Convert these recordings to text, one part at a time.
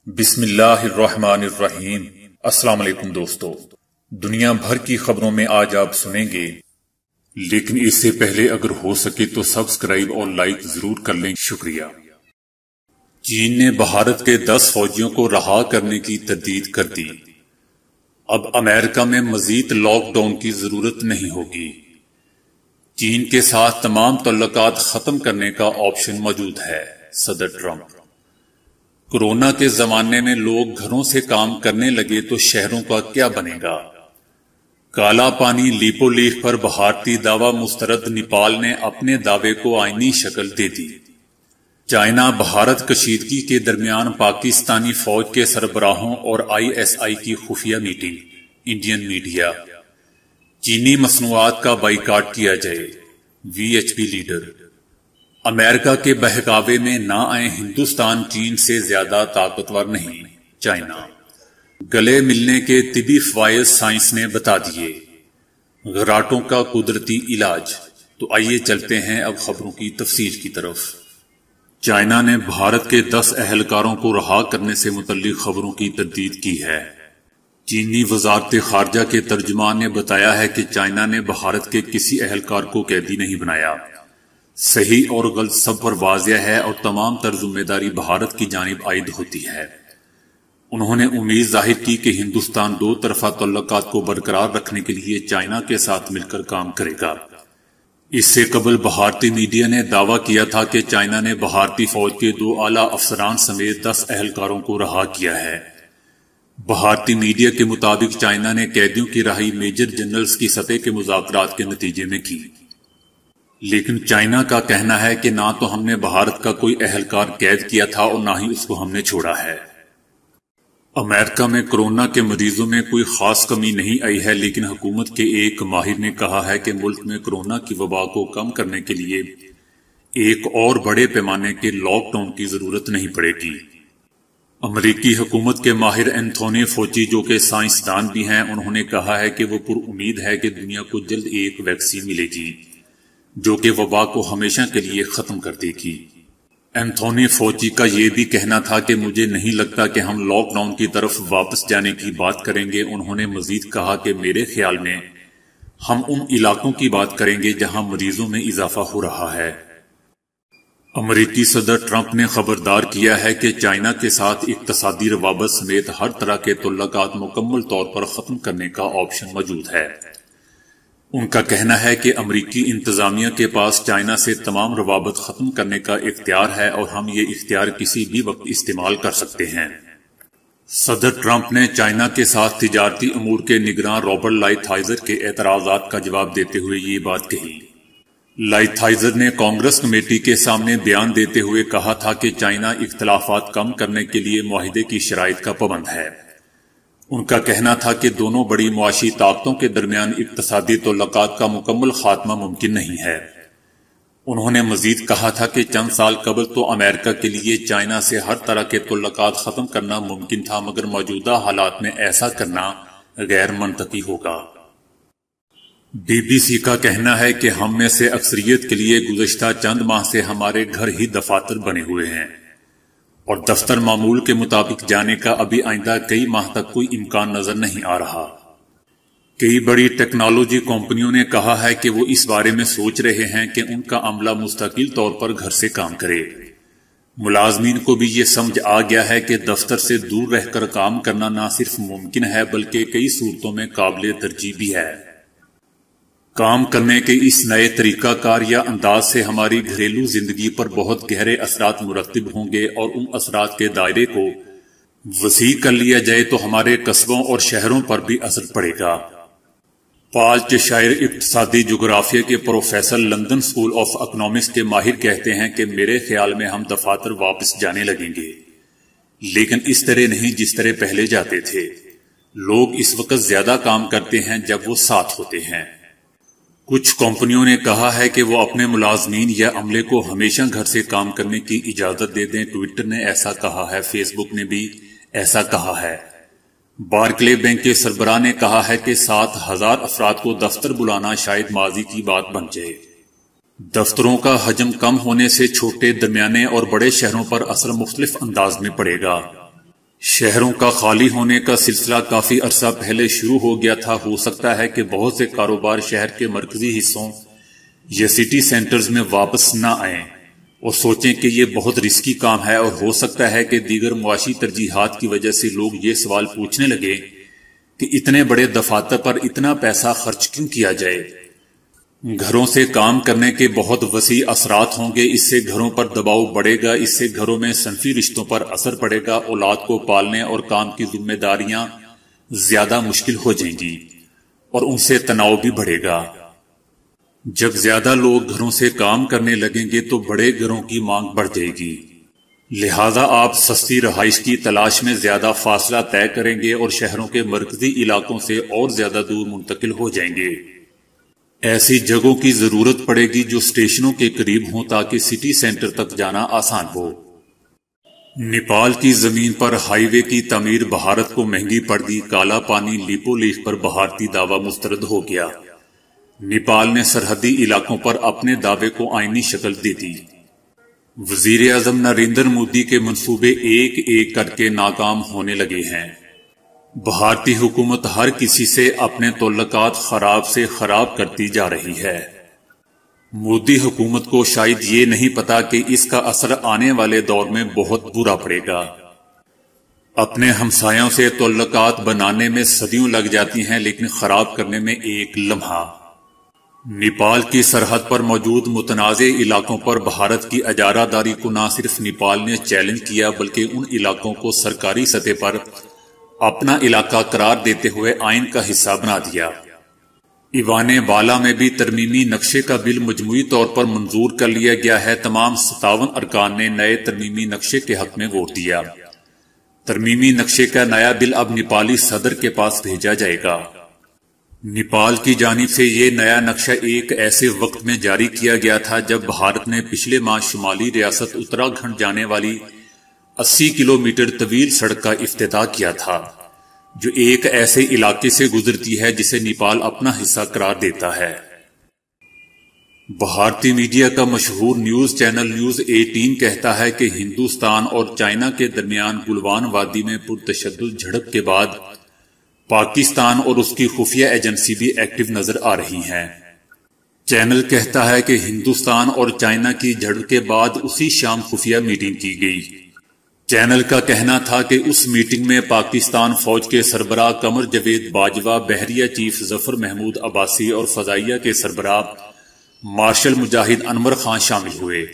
بسم اللہ الرحمن الرحیم۔ السلام علیکم دوستو، دنیا بھر کی خبروں میں آج آپ سنیں گے، لیکن اس سے پہلے اگر ہو سکے تو سبسکرائب اور لائک ضرور کر لیں، شکریہ۔ چین نے بھارت کے 10 فوجیوں کو رہا کرنے کی تردید کر دی۔ اب امریکہ میں مزید لاک ڈاؤن کی ضرورت نہیں ہوگی۔ چین کے ساتھ تمام تعلقات ختم کرنے کا آپشن موجود ہے، صدر ٹرمپ۔ کورونا کے زمانے میں لوگ گھروں سے کام کرنے لگے تو شہروں کا کیا بنے گا؟ کالا پانی لیپو لیخ پر بھارتی دعویٰ مسترد، نیپال نے اپنے دعوے کو آئینی شکل دے دی۔ چائنا بھارت کشیدگی کے درمیان پاکستانی فوج کے سربراہوں اور ISI کی خفیہ میٹنگ، انڈین میڈیا۔ چینی مصنوعات کا بائیکاٹ کیا جائے، VHP لیڈر۔ امریکہ کے بہکاوے میں نہ آئیں، ہندوستان چین سے زیادہ طاقتور نہیں، چائنا۔ گلے ملنے کے طبی فوائد سائنس نے بتا دیے، غراٹوں کا قدرتی علاج۔ تو آئیے چلتے ہیں اب خبروں کی تفصیل کی طرف۔ چائنا نے بھارت کے 10 اہلکاروں کو رہا کرنے سے متعلق خبروں کی تردید کی ہے۔ چینی وزارت خارجہ کے ترجمان نے بتایا ہے کہ چائنا نے بھارت کے کسی اہلکار کو قیدی نہیں بنایا۔ صحیح اور غلط سب پر واضح ہے اور تمام تر ذمہ داری بھارت کی جانب عائد ہوتی ہے۔ انہوں نے امید ظاہر کی کہ ہندوستان دو طرفہ تعلقات کو برقرار رکھنے کے لیے چائنا کے ساتھ مل کر کام کرے گا۔ اس سے قبل بھارتی میڈیا نے دعویٰ کیا تھا کہ چائنا نے بھارتی فوج کے 2 اعلیٰ افسران سمیت 10 اہلکاروں کو رہا کیا ہے۔ بھارتی میڈیا کے مطابق چائنا نے قیدیوں کی رہائی میجر جنرلز کی سطح کے مذاکرات کے نتیجے میں کی، لیکن چائنا کا کہنا ہے کہ نہ تو ہم نے بھارت کا کوئی اہلکار قید کیا تھا اور نہ ہی اس کو ہم نے چھوڑا ہے۔ امریکہ میں کورونا کے مریضوں میں کوئی خاص کمی نہیں آئی ہے، لیکن حکومت کے ایک ماہر نے کہا ہے کہ ملک میں کورونا کی وبا کو کم کرنے کے لیے ایک اور بڑے پیمانے کے لاک ڈاؤن کی ضرورت نہیں پڑے گی۔ امریکی حکومت کے ماہر اینتھونی فوچی، جو کہ سائنسدان بھی ہیں، انہوں نے کہا ہے کہ وہ پر امید ہے کہ دنیا کو جلد ایک ویکسین ملے گی جو کہ وبا کو ہمیشہ کے لیے ختم کر دے گی۔ اینتھونی فوچی کا یہ بھی کہنا تھا کہ مجھے نہیں لگتا کہ ہم لاک ڈاؤن کی طرف واپس جانے کی بات کریں گے۔ انہوں نے مزید کہا کہ میرے خیال میں ہم ان علاقوں کی بات کریں گے جہاں مریضوں میں اضافہ ہو رہا ہے۔ امریکی صدر ٹرمپ نے خبردار کیا ہے کہ چائنا کے ساتھ اقتصادی روابط سمیت ہر طرح کے تعلقات مکمل طور پر ختم کرنے کا آپشن موجود ہے۔ ان کا کہنا ہے کہ امریکی انتظامیہ کے پاس چائنا سے تمام روابط ختم کرنے کا اختیار ہے اور ہم یہ اختیار کسی بھی وقت استعمال کر سکتے ہیں۔ صدر ٹرمپ نے چائنا کے ساتھ تجارتی امور کے نگراں رابرٹ لائٹ ہائزر کے اعتراضات کا جواب دیتے ہوئے یہ بات کہی۔ لائٹ ہائزر نے کانگریس کمیٹی کے سامنے بیان دیتے ہوئے کہا تھا کہ چائنا اختلافات کم کرنے کے لیے معاہدے کی شرائط کا پابند ہے۔ ان کا کہنا تھا کہ دونوں بڑی معاشی طاقتوں کے درمیان اقتصادی تعلقات کا مکمل خاتمہ ممکن نہیں ہے۔ انہوں نے مزید کہا تھا کہ چند سال قبل تو امریکہ کے لیے چائنا سے ہر طرح کے تعلقات ختم کرنا ممکن تھا، مگر موجودہ حالات میں ایسا کرنا غیر منطقی ہوگا۔ BBC کا کہنا ہے کہ ہم میں سے اکثریت کے لیے گزشتہ چند ماہ سے ہمارے گھر ہی دفاتر بنے ہوئے ہیں اور دفتر معمول کے مطابق جانے کا ابھی آئندہ کئی ماہ تک کوئی امکان نظر نہیں آ رہا۔ کئی بڑی ٹیکنالوجی کمپنیوں نے کہا ہے کہ وہ اس بارے میں سوچ رہے ہیں کہ ان کا عملہ مستقل طور پر گھر سے کام کرے۔ ملازمین کو بھی یہ سمجھ آ گیا ہے کہ دفتر سے دور رہ کر کام کرنا نہ صرف ممکن ہے بلکہ کئی صورتوں میں قابل ترجیح بھی ہے۔ کام کرنے کے اس نئے طریقہ کار یا انداز سے ہماری گھریلو زندگی پر بہت گہرے اثرات مرتب ہوں گے، اور ان اثرات کے دائرے کو وسیع کر لیا جائے تو ہمارے قصبوں اور شہروں پر بھی اثر پڑے گا۔ پال چشائر اقتصادی جغرافیہ کے professor, London school of economics کے ماہر کہتے ہیں کہ میرے خیال میں ہم دفاتر واپس جانے لگیں گے، لیکن اس طرح نہیں جس طرح پہلے جاتے تھے۔ لوگ اس وقت زیادہ کام کرتے ہیں جب وہ ساتھ ہوتے ہیں۔ کچھ کمپنیوں نے کہا ہے کہ وہ اپنے ملازمین یا عملے کو ہمیشہ گھر سے کام کرنے کی اجازت دے دیں۔ ٹویٹر نے ایسا کہا ہے، فیس بک نے بھی ایسا کہا ہے۔ بارکلے بینک کے سربراہ نے کہا ہے کہ 7,000 افراد کو دفتر بلانا شاید ماضی کی بات بن جائے۔ دفتروں کا حجم کم ہونے سے چھوٹے، درمیانے اور بڑے شہروں پر اثر مختلف انداز میں پڑے گا۔ شہروں کا خالی ہونے کا سلسلہ کافی عرصہ پہلے شروع ہو گیا تھا۔ ہو سکتا ہے کہ بہت سے کاروبار شہر کے مرکزی حصوں یا سٹی سینٹرز میں واپس نہ آئیں اور سوچیں کہ یہ بہت رسکی کام ہے، اور ہو سکتا ہے کہ دیگر معاشی ترجیحات کی وجہ سے لوگ یہ سوال پوچھنے لگے کہ اتنے بڑے دفاتر پر اتنا پیسہ خرچ کیوں کیا جائے۔ گھروں سے کام کرنے کے بہت وسیع اثرات ہوں گے، اس سے گھروں پر دباؤ بڑھے گا، اس سے گھروں میں صنفی رشتوں پر اثر پڑے گا، اولاد کو پالنے اور کام کی ذمہ داریاں زیادہ مشکل ہو جائیں گی اور ان سے تناؤ بھی بڑھے گا۔ جب زیادہ لوگ گھروں سے کام کرنے لگیں گے تو بڑے گھروں کی مانگ بڑھ جائے گی، لہذا آپ سستی رہائش کی تلاش میں زیادہ فاصلہ طے کریں گے اور شہروں کے مرکزی علاقوں سے اور زیادہ دور منتقل ہو جائیں گے۔ ایسی جگہوں کی ضرورت پڑے گی جو اسٹیشنوں کے قریب ہوں تاکہ سٹی سینٹر تک جانا آسان ہو۔ نیپال کی زمین پر ہائی وے کی تعمیر بھارت کو مہنگی پڑ گئی، کالا پانی لیپو لیخ پر بھارتی دعویٰ مسترد ہو گیا۔ نیپال نے سرحدی علاقوں پر اپنے دعوے کو آئینی شکل دے دی۔ وزیر اعظم نریندر مودی کے منصوبے ایک ایک کر کے ناکام ہونے لگے ہیں۔ بھارتی حکومت ہر کسی سے اپنے تعلقات خراب سے خراب کرتی جا رہی ہے۔ مودی حکومت کو شاید یہ نہیں پتا کہ اس کا اثر آنے والے دور میں بہت برا پڑے گا۔ اپنے ہمسایوں سے تعلقات بنانے میں صدیوں لگ جاتی ہیں لیکن خراب کرنے میں ایک لمحہ۔ نیپال کی سرحد پر موجود متنازع علاقوں پر بھارت کی اجارہ داری کو نہ صرف نیپال نے چیلنج کیا بلکہ ان علاقوں کو سرکاری سطح پر اپنا علاقہ قرار دیتے ہوئے آئین کا حصہ بنا دیا۔ ایوان بالا میں بھی ترمیمی نقشے کا بل مجموعی طور پر منظور کر لیا گیا ہے۔ تمام 57 ارکان نے نئے ترمیمی نقشے کے حق میں ووٹ دیا۔ ترمیمی نقشے کا نیا بل اب نیپالی صدر کے پاس بھیجا جائے گا۔ نیپال کی جانب سے یہ نیا نقشہ ایک ایسے وقت میں جاری کیا گیا تھا جب بھارت نے پچھلے ماہ شمالی ریاست اتراکھنڈ جانے والی 80 کلومیٹر طویل سڑک کا افتتاح کیا تھا، جو ایک ایسے علاقے سے گزرتی ہے جسے نیپال اپنا حصہ قرار دیتا ہے۔ بھارتی میڈیا کا مشہور نیوز چینل نیوز 18 کہتا ہے کہ ہندوستان اور چائنا کے درمیان گلوان وادی میں پرتشدد جھڑپ کے بعد پاکستان اور اس کی خفیہ ایجنسی بھی ایکٹیو نظر آ رہی ہیں۔ چینل کہتا ہے کہ ہندوستان اور چائنا کی جھڑپ کے بعد اسی شام خفیہ میٹنگ کی گئی۔ چینل کا کہنا تھا کہ اس میٹنگ میں پاکستان فوج کے سربراہ قمر جاوید باجوہ، بحریہ چیف ظفر محمود عباسی اور فضائیہ کے سربراہ مارشل مجاہد انور خان شامل ہوئے۔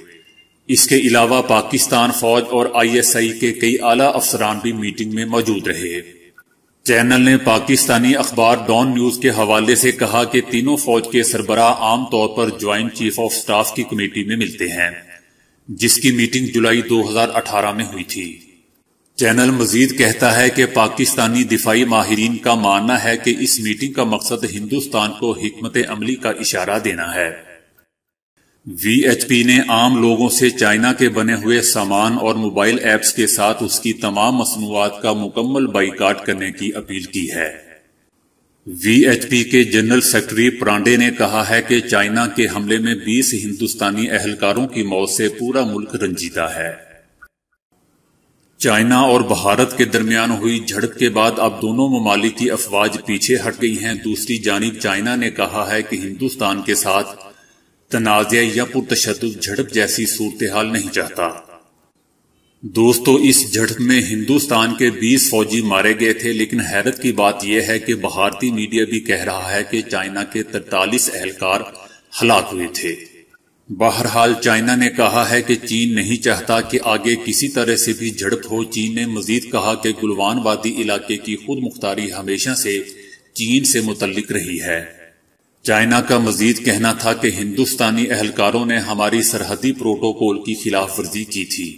اس کے علاوہ پاکستان فوج اور ISI کے کئی اعلیٰ افسران بھی میٹنگ میں موجود رہے۔ چینل نے پاکستانی اخبار ڈان نیوز کے حوالے سے کہا کہ تینوں فوج کے سربراہ عام طور پر جوائنٹ چیف آف سٹاف کی کمیٹی میں ملتے ہیں، جس کی میٹنگ جولائی 2018 میں ہوئی تھی۔ چینل مزید کہتا ہے کہ پاکستانی دفاعی ماہرین کا ماننا ہے کہ اس میٹنگ کا مقصد ہندوستان کو حکمت عملی کا اشارہ دینا ہے۔ VHP نے عام لوگوں سے چائنا کے بنے ہوئے سامان اور موبائل ایپس کے ساتھ اس کی تمام مصنوعات کا مکمل بائیکاٹ کرنے کی اپیل کی ہے۔ VHP کے جنرل سیکرٹری پرانڈے نے کہا ہے کہ چائنا کے حملے میں 20 ہندوستانی اہلکاروں کی موت سے پورا ملک رنجیدہ ہے۔ چائنا اور بھارت کے درمیان ہوئی جھڑپ کے بعد اب دونوں ممالک کی افواج پیچھے ہٹ گئی ہیں۔ دوسری جانب چائنا نے کہا ہے کہ ہندوستان کے ساتھ تنازع یا پرتشدد جھڑپ جیسی صورتحال نہیں چاہتا۔ دوستو، اس جھڑپ میں ہندوستان کے 20 فوجی مارے گئے تھے، لیکن حیرت کی بات یہ ہے کہ بھارتی میڈیا بھی کہہ رہا ہے کہ چائنا کے 43 اہلکار ہلاک ہوئے تھے۔ بہرحال چائنا نے کہا ہے کہ چین نہیں چاہتا کہ آگے کسی طرح سے بھی جھڑپ ہو۔ چین نے مزید کہا کہ گلوان وادی علاقے کی خود مختاری ہمیشہ سے چین سے متعلق رہی ہے۔ چائنا کا مزید کہنا تھا کہ ہندوستانی اہلکاروں نے ہماری سرحدی پروٹوکول کی خلاف ورزی کی تھی۔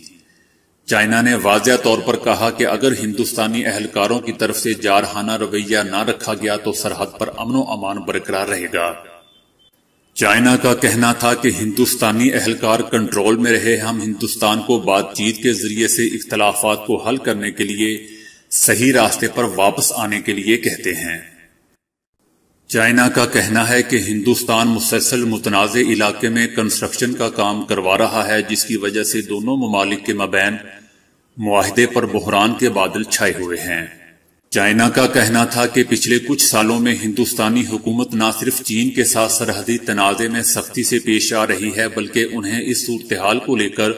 چائنا نے واضح طور پر کہا کہ اگر ہندوستانی اہلکاروں کی طرف سے جارحانہ رویہ نہ رکھا گیا تو سرحد پر امن و امان برقرار رہے گا۔ چائنا کا کہنا تھا کہ ہندوستانی اہلکار کنٹرول میں رہے، ہم ہندوستان کو بات چیت کے ذریعے سے اختلافات کو حل کرنے کے لیے صحیح راستے پر واپس آنے کے لیے کہتے ہیں۔ چائنا کا کہنا ہے کہ ہندوستان مسلسل متنازع علاقے میں کنسٹرکشن کا کام کروا رہا ہے، جس کی وجہ سے دونوں ممالک کے مابین معاہدے پر بحران کے بادل چھائے ہوئے ہیں۔ چائنا کا کہنا تھا کہ پچھلے کچھ سالوں میں ہندوستانی حکومت نہ صرف چین کے ساتھ سرحدی تنازع میں سختی سے پیش آ رہی ہے بلکہ انہیں اس صورتحال کو لے کر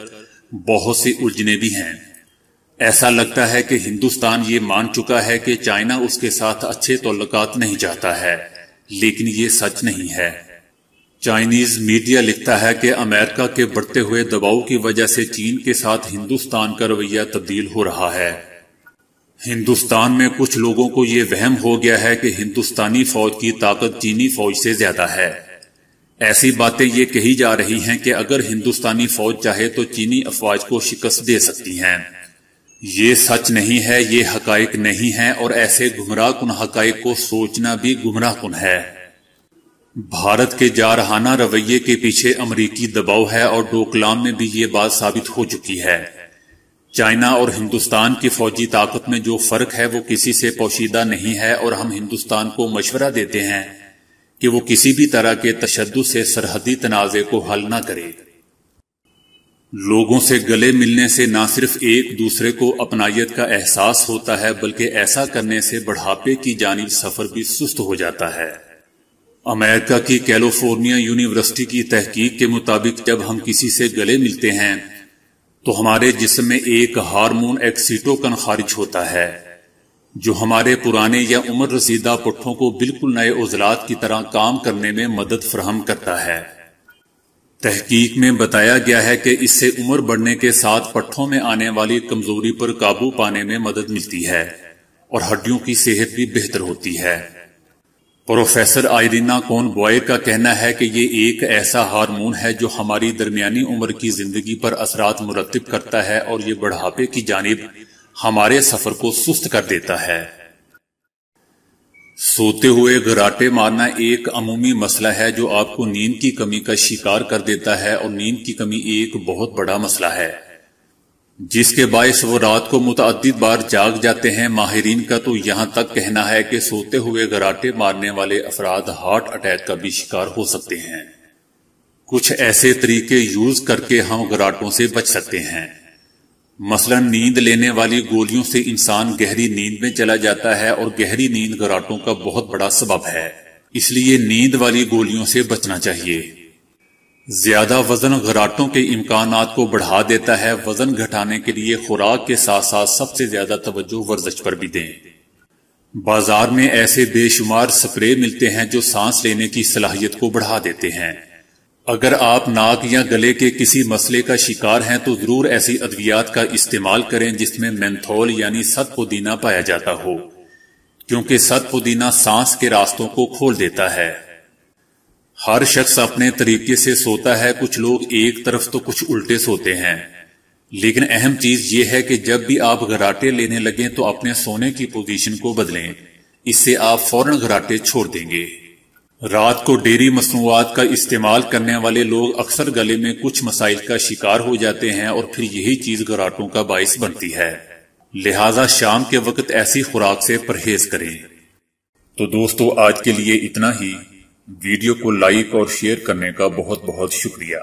بہت سی الجھنیں بھی ہیں۔ ایسا لگتا ہے کہ ہندوستان یہ مان چکا ہے کہ چائنا اس کے ساتھ اچھے تعلقات نہیں چاہتا ہے، لیکن یہ سچ نہیں ہے۔ چائنیز میڈیا لکھتا ہے کہ امریکہ کے بڑھتے ہوئے دباؤ کی وجہ سے چین کے ساتھ ہندوستان کا رویہ تبدیل ہو رہا ہے۔ ہندوستان میں کچھ لوگوں کو یہ وہم ہو گیا ہے کہ ہندوستانی فوج کی طاقت چینی فوج سے زیادہ ہے۔ ایسی باتیں یہ کہی جا رہی ہیں کہ اگر ہندوستانی فوج چاہے تو چینی افواج کو شکست دے سکتی ہیں۔ یہ سچ نہیں ہے، یہ حقائق نہیں ہیں، اور ایسے گمراہ کن حقائق کو سوچنا بھی گمراہ کن ہے۔ بھارت کے جارحانہ رویے کے پیچھے امریکی دباؤ ہے، اور ڈوکلام میں بھی یہ بات ثابت ہو چکی ہے۔ چائنا اور ہندوستان کی فوجی طاقت میں جو فرق ہے وہ کسی سے پوشیدہ نہیں ہے، اور ہم ہندوستان کو مشورہ دیتے ہیں کہ وہ کسی بھی طرح کے تشدد سے سرحدی تنازع کو حل نہ کرے۔ لوگوں سے گلے ملنے سے نہ صرف ایک دوسرے کو اپنائیت کا احساس ہوتا ہے بلکہ ایسا کرنے سے بڑھاپے کی جانب سفر بھی سست ہو جاتا ہے۔ امریکہ کی کیلیفورنیا یونیورسٹی کی تحقیق کے مطابق جب ہم کسی سے گلے ملتے ہیں تو ہمارے جسم میں ایک ہارمون ایکسیٹوکن خارج ہوتا ہے جو ہمارے پرانے یا عمر رسیدہ پٹھوں کو بالکل نئے عضلات کی طرح کام کرنے میں مدد فراہم کرتا ہے۔ تحقیق میں بتایا گیا ہے کہ اس سے عمر بڑھنے کے ساتھ پٹھوں میں آنے والی کمزوری پر قابو پانے میں مدد ملتی ہے اور ہڈیوں کی صحت بھی بہتر ہوتی ہے۔ پروفیسر آئرینا کون بوائے کا کہنا ہے کہ یہ ایک ایسا ہارمون ہے جو ہماری درمیانی عمر کی زندگی پر اثرات مرتب کرتا ہے اور یہ بڑھاپے کی جانب ہمارے سفر کو سست کر دیتا ہے۔ سوتے ہوئے گھراٹے مارنا ایک عمومی مسئلہ ہے جو آپ کو نیند کی کمی کا شکار کر دیتا ہے، اور نیند کی کمی ایک بہت بڑا مسئلہ ہے جس کے باعث وہ رات کو متعدد بار جاگ جاتے ہیں۔ ماہرین کا تو یہاں تک کہنا ہے کہ سوتے ہوئے گھراٹے مارنے والے افراد ہارٹ اٹیک کا بھی شکار ہو سکتے ہیں۔ کچھ ایسے طریقے یوز کر کے ہم گھراٹوں سے بچ سکتے ہیں۔ مثلا نیند لینے والی گولیوں سے انسان گہری نیند میں چلا جاتا ہے، اور گہری نیند گھراٹوں کا بہت بڑا سبب ہے، اس لیے نیند والی گولیوں سے بچنا چاہیے۔ زیادہ وزن گھراٹوں کے امکانات کو بڑھا دیتا ہے۔ وزن گھٹانے کے لیے خوراک کے ساتھ ساتھ سب سے زیادہ توجہ ورزش پر بھی دیں۔ بازار میں ایسے بے شمار سپرے ملتے ہیں جو سانس لینے کی صلاحیت کو بڑھا دیتے ہیں۔ اگر آپ ناک یا گلے کے کسی مسئلے کا شکار ہیں تو ضرور ایسی ادویات کا استعمال کریں جس میں مینتھول یعنی ست پودینہ پایا جاتا ہو، کیونکہ ست پودینہ سانس کے راستوں کو کھول دیتا ہے۔ ہر شخص اپنے طریقے سے سوتا ہے، کچھ لوگ ایک طرف تو کچھ الٹے سوتے ہیں، لیکن اہم چیز یہ ہے کہ جب بھی آپ گھراٹے لینے لگیں تو اپنے سونے کی پوزیشن کو بدلیں، اس سے آپ فوراً گھراٹے چھوڑ دیں گے۔ رات کو ڈیری مصنوعات کا استعمال کرنے والے لوگ اکثر گلے میں کچھ مسائل کا شکار ہو جاتے ہیں، اور پھر یہی چیز گھراٹوں کا باعث بنتی ہے۔ لہٰذا شام کے وقت ایسی خوراک سے پرہیز کریں۔ تو دوستو آج کے لیے اتنا ہی۔ ویڈیو کو لائک اور شیئر کرنے کا بہت بہت شکریہ۔